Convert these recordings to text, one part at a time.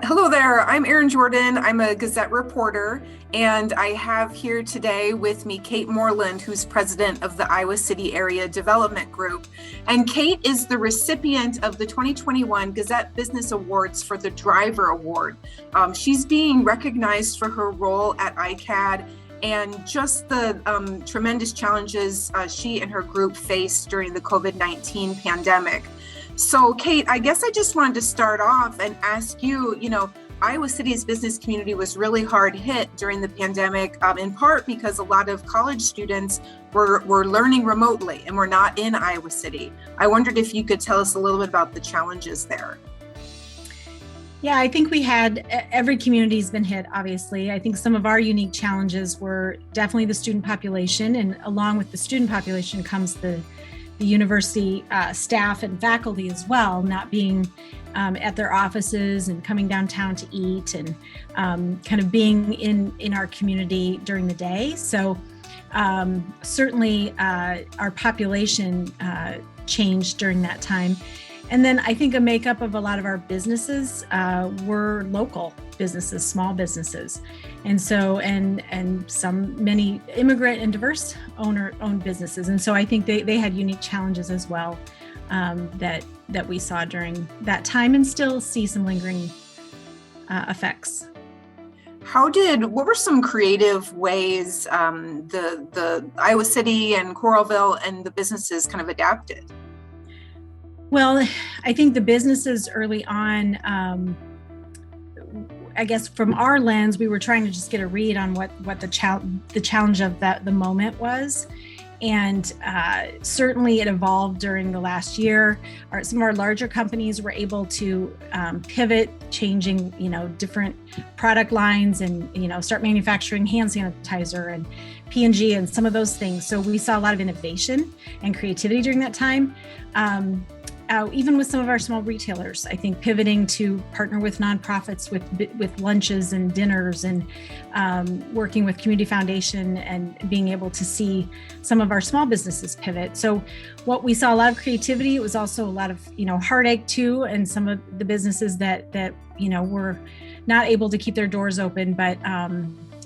Hello there, I'm Erin Jordan. I'm a Gazette reporter, and I have here today with me Kate Moreland, who's president of the Iowa City Area Development Group. And Kate is the recipient of the 2021 Gazette Business Awards for the Driver Award. She's being recognized for her role at ICAD and just the tremendous challenges she and her group faced during the COVID-19 pandemic. So, Kate, I guess I just wanted to start off and ask you, Iowa City's business community was really hard hit during the pandemic, in part because a lot of college students were learning remotely and were not in Iowa City. I wondered if you could tell us a little bit about the challenges there. Yeah, I think every community's been hit, obviously. I think some of our unique challenges were definitely the student population, and along with the student population comes the university staff and faculty as well, not being at their offices and coming downtown to eat and kind of being in our community during the day. So certainly our population changed during that time. And then I think a makeup of a lot of our businesses were local businesses, small businesses. And so, and many immigrant and diverse owned businesses. And so I think they had unique challenges as well that we saw during that time and still see some lingering effects. What were some creative ways the Iowa City and Coralville and the businesses kind of adapted? Well, I think the businesses early on, I guess from our lens, we were trying to just get a read on what the challenge of the moment was. And certainly it evolved during the last year. Some of our larger companies were able to pivot, changing, different product lines and, start manufacturing hand sanitizer and P&G and some of those things. So we saw a lot of innovation and creativity during that time. Even with some of our small retailers, I think pivoting to partner with nonprofits with lunches and dinners and working with Community Foundation and being able to see some of our small businesses pivot. So what we saw a lot of creativity, it was also a lot of, heartache too, and some of the businesses that were not able to keep their doors open. But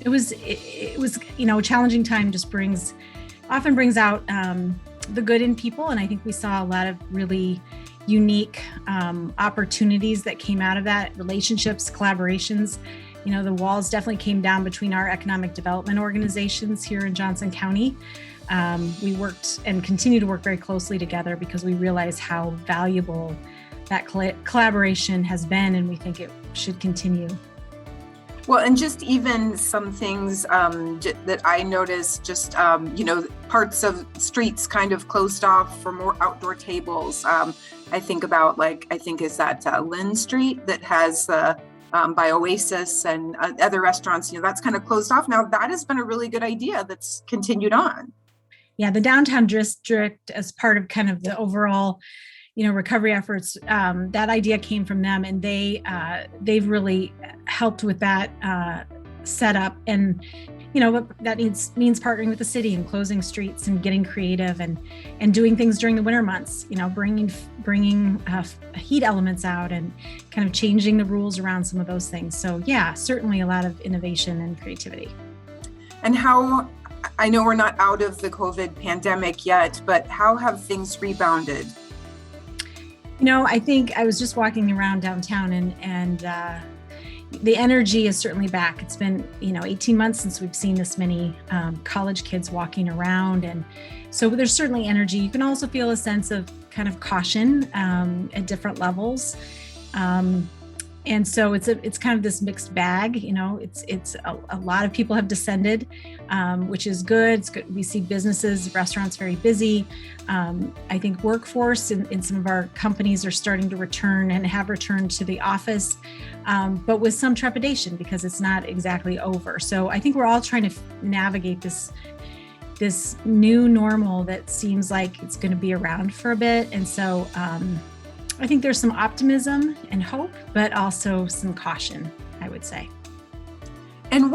it was a challenging time often brings out the good in people. And I think we saw a lot of really unique opportunities that came out of that, relationships, collaborations. The walls definitely came down between our economic development organizations here in Johnson County. We worked and continue to work very closely together because we realize how valuable that collaboration has been, and we think it should continue. Well, and just even some things that I noticed, parts of streets kind of closed off for more outdoor tables. I think about is that Lynn Street that has by Oasis and other restaurants, that's kind of closed off. Now that has been a really good idea that's continued on. Yeah, the downtown district as part of kind of the overall recovery efforts, that idea came from them, and they've really helped with that setup. And that means partnering with the city and closing streets and getting creative and doing things during the winter months. Bringing heat elements out and kind of changing the rules around some of those things. So yeah, certainly a lot of innovation and creativity. And I know we're not out of the COVID pandemic yet, but how have things rebounded? I think I was just walking around downtown and the energy is certainly back. It's been, 18 months since we've seen this many college kids walking around. And so there's certainly energy. You can also feel a sense of kind of caution at different levels. And so it's kind of this mixed bag, it's a lot of people have descended, which is good. It's good. We see businesses, restaurants very busy. I think workforce in some of our companies are starting to return and have returned to the office, but with some trepidation because it's not exactly over. So I think we're all trying to navigate this new normal that seems like it's going to be around for a bit. And so I think there's some optimism and hope, but also some caution, I would say. And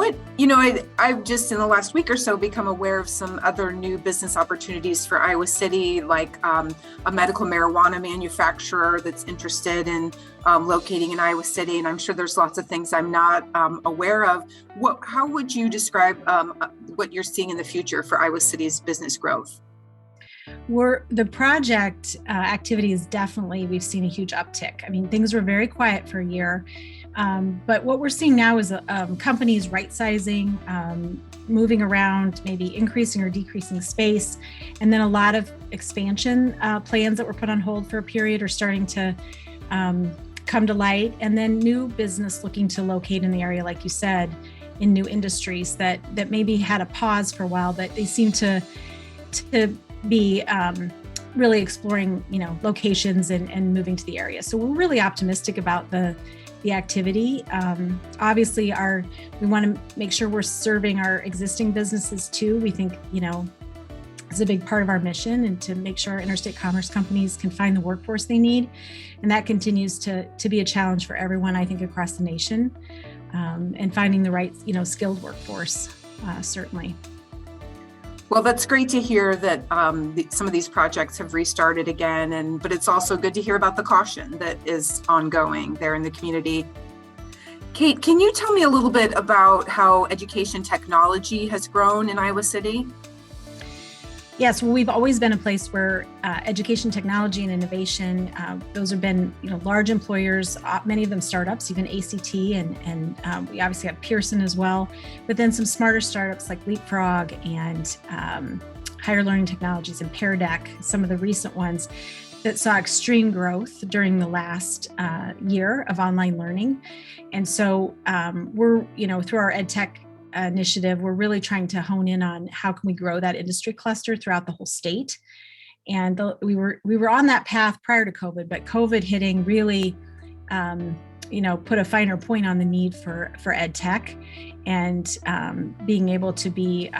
I've just in the last week or so become aware of some other new business opportunities for Iowa City, like a medical marijuana manufacturer that's interested in locating in Iowa City. And I'm sure there's lots of things I'm not aware of. How would you describe what you're seeing in the future for Iowa City's business growth? The project activity is definitely, we've seen a huge uptick. I mean, things were very quiet for a year. But what we're seeing now is companies right-sizing, moving around, maybe increasing or decreasing space, and then a lot of expansion plans that were put on hold for a period are starting to come to light, and then new business looking to locate in the area, like you said, in new industries that maybe had a pause for a while, but they seem to be really exploring, locations and moving to the area. So we're really optimistic about the activity. Obviously, we want to make sure we're serving our existing businesses too. We think, it's a big part of our mission, and to make sure our interstate commerce companies can find the workforce they need. And that continues to be a challenge for everyone, I think, across the nation, and finding the right, skilled workforce, certainly. Well, that's great to hear that some of these projects have restarted again, but it's also good to hear about the caution that is ongoing there in the community. Kate, can you tell me a little bit about how education technology has grown in Iowa City? Yes, well, we've always been a place where education technology and innovation, those have been large employers, many of them startups, even ACT, and we obviously have Pearson as well, but then some smarter startups like Leapfrog and Higher Learning Technologies and Pear Deck, some of the recent ones that saw extreme growth during the last year of online learning. And so we're, through our EdTech initiative, we're really trying to hone in on how can we grow that industry cluster throughout the whole state. And we were on that path prior to COVID, but COVID hitting really, put a finer point on the need for ed tech and being able to be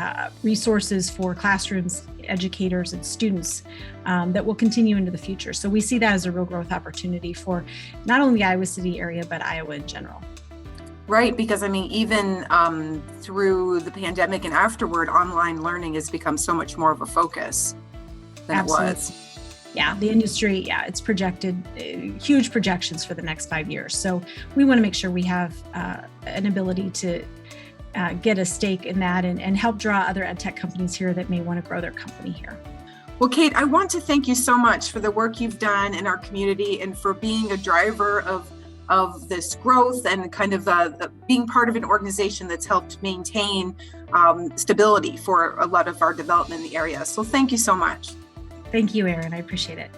resources for classrooms, educators, and students that will continue into the future. So we see that as a real growth opportunity for not only the Iowa City area, but Iowa in general. Right, because even through the pandemic and afterward, online learning has become so much more of a focus than Absolutely. It was. Yeah, the industry, it's projected, huge projections for the next 5 years. So we want to make sure we have an ability to get a stake in that and help draw other ed tech companies here that may want to grow their company here. Well, Kate, I want to thank you so much for the work you've done in our community and for being a driver of this growth and kind of being part of an organization that's helped maintain stability for a lot of our development in the area. So thank you so much. Thank you, Erin. I appreciate it.